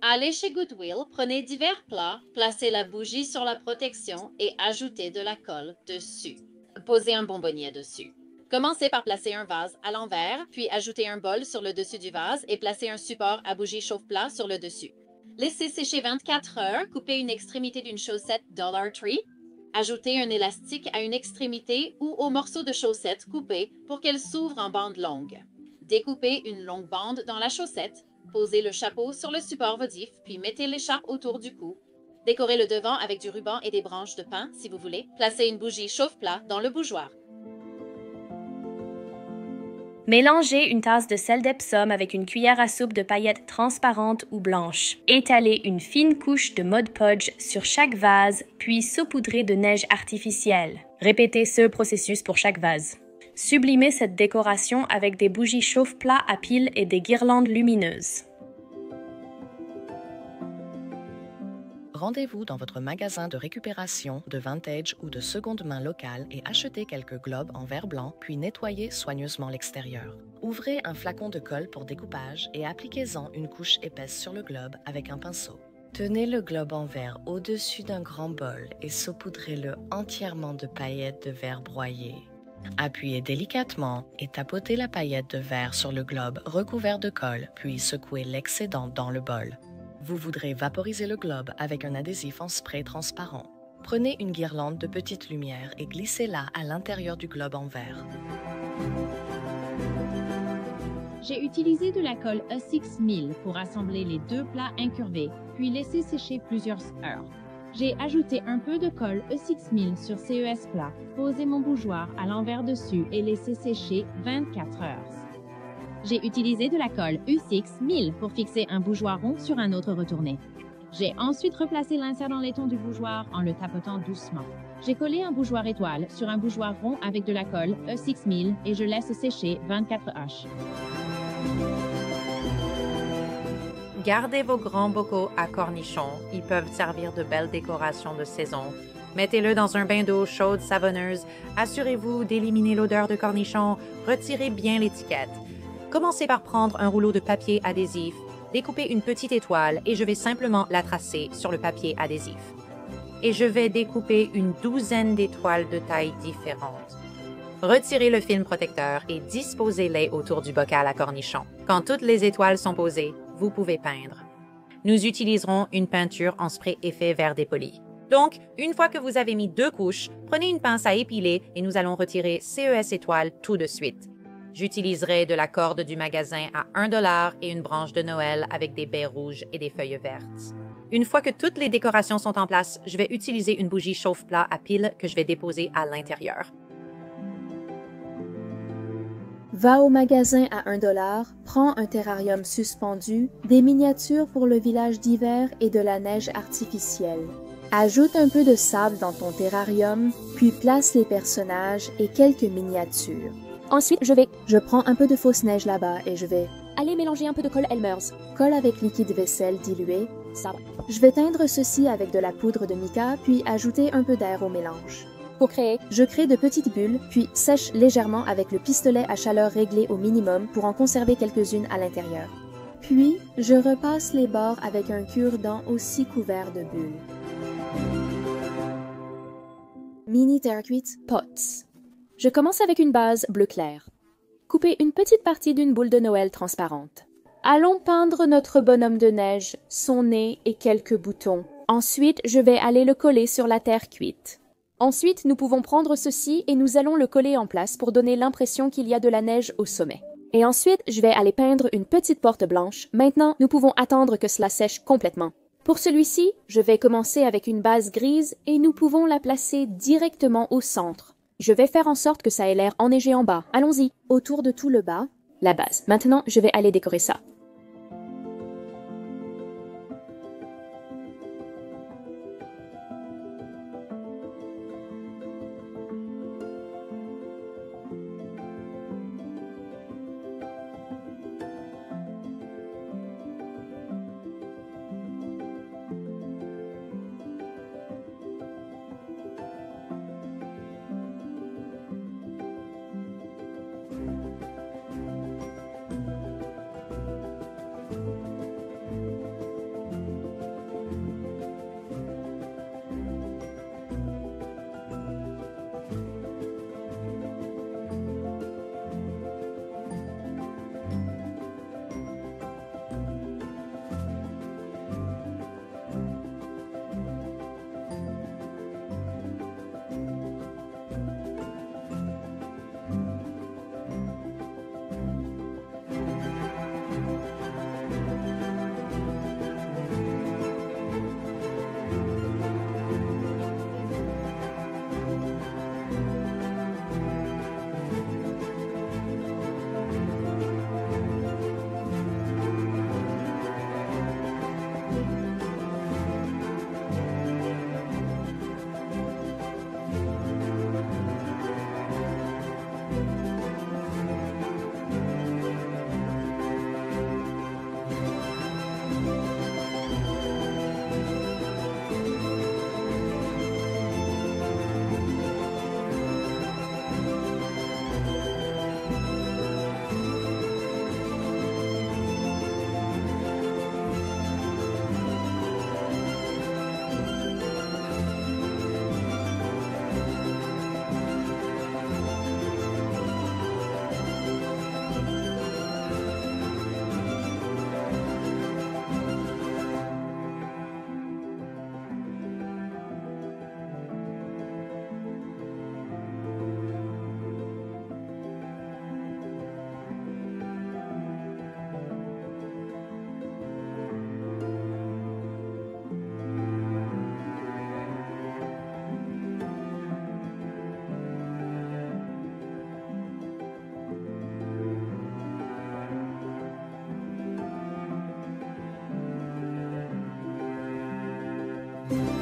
Allez chez Goodwill, prenez divers plats, placez la bougie sur la protection et ajoutez de la colle dessus. Posez un bonbonnier dessus. Commencez par placer un vase à l'envers, puis ajoutez un bol sur le dessus du vase et placez un support à bougie chauffe-plat sur le dessus. Laissez sécher 24 heures, coupez une extrémité d'une chaussette Dollar Tree, ajoutez un élastique à une extrémité ou au morceau de chaussette coupé pour qu'elle s'ouvre en bande longue. Découpez une longue bande dans la chaussette, posez le chapeau sur le support votif, puis mettez l'écharpe autour du cou. Décorez le devant avec du ruban et des branches de pin si vous voulez. Placez une bougie chauffe-plat dans le bougeoir. Mélangez une tasse de sel d'Epsom avec une cuillère à soupe de paillettes transparentes ou blanches. Étalez une fine couche de Mod Podge sur chaque vase, puis saupoudrez de neige artificielle. Répétez ce processus pour chaque vase. Sublimez cette décoration avec des bougies chauffe-plat à piles et des guirlandes lumineuses. Rendez-vous dans votre magasin de récupération, de vintage ou de seconde main local et achetez quelques globes en verre blanc, puis nettoyez soigneusement l'extérieur. Ouvrez un flacon de colle pour découpage et appliquez-en une couche épaisse sur le globe avec un pinceau. Tenez le globe en verre au-dessus d'un grand bol et saupoudrez-le entièrement de paillettes de verre broyées. Appuyez délicatement et tapotez la paillette de verre sur le globe recouvert de colle, puis secouez l'excédent dans le bol. Vous voudrez vaporiser le globe avec un adhésif en spray transparent. Prenez une guirlande de petites lumières et glissez-la à l'intérieur du globe en verre. J'ai utilisé de la colle A6000 pour assembler les deux plats incurvés, puis laisser sécher plusieurs heures. J'ai ajouté un peu de colle E6000 sur CES plat, posé mon bougeoir à l'envers dessus et laissé sécher 24 heures. J'ai utilisé de la colle U6000 pour fixer un bougeoir rond sur un autre retourné. J'ai ensuite replacé l'insert dans l'éton du bougeoir en le tapotant doucement. J'ai collé un bougeoir étoile sur un bougeoir rond avec de la colle E6000 et je laisse sécher 24 heures. Gardez vos grands bocaux à cornichons. Ils peuvent servir de belles décorations de saison. Mettez-le dans un bain d'eau chaude savonneuse. Assurez-vous d'éliminer l'odeur de cornichon. Retirez bien l'étiquette. Commencez par prendre un rouleau de papier adhésif, découpez une petite étoile et je vais simplement la tracer sur le papier adhésif. Et je vais découper une douzaine d'étoiles de tailles différentes. Retirez le film protecteur et disposez-les autour du bocal à cornichons. Quand toutes les étoiles sont posées, vous pouvez peindre. Nous utiliserons une peinture en spray effet vert dépoli. Donc, une fois que vous avez mis 2 couches, prenez une pince à épiler et nous allons retirer CES étoile tout de suite. J'utiliserai de la corde du magasin à 1 $ et une branche de Noël avec des baies rouges et des feuilles vertes. Une fois que toutes les décorations sont en place, je vais utiliser une bougie chauffe-plat à piles que je vais déposer à l'intérieur. Va au magasin à 1 $, prends un terrarium suspendu, des miniatures pour le village d'hiver et de la neige artificielle. Ajoute un peu de sable dans ton terrarium, puis place les personnages et quelques miniatures. Ensuite, Je prends un peu de fausse neige là-bas et je vais aller mélanger un peu de colle Elmer's. colle avec liquide vaisselle dilué. Ça va. Je vais teindre ceci avec de la poudre de mica, puis ajouter un peu d'air au mélange. Pour créer, Je crée de petites bulles, puis sèche légèrement avec le pistolet à chaleur réglé au minimum pour en conserver quelques-unes à l'intérieur. Puis, je repasse les bords avec un cure-dent aussi couvert de bulles. Mini Terraquit Pots. je commence avec une base bleu clair. Coupez une petite partie d'une boule de Noël transparente. Allons peindre notre bonhomme de neige, son nez et quelques boutons. Ensuite, je vais aller le coller sur la terre cuite. Ensuite, nous pouvons prendre ceci et nous allons le coller en place pour donner l'impression qu'il y a de la neige au sommet. Et ensuite, je vais aller peindre une petite porte blanche. Maintenant, nous pouvons attendre que cela sèche complètement. Pour celui-ci, je vais commencer avec une base grise et nous pouvons la placer directement au centre. Je vais faire en sorte que ça ait l'air enneigé en bas. Allons-y. Autour de tout le bas, La base. Maintenant, je vais aller décorer ça. Bye!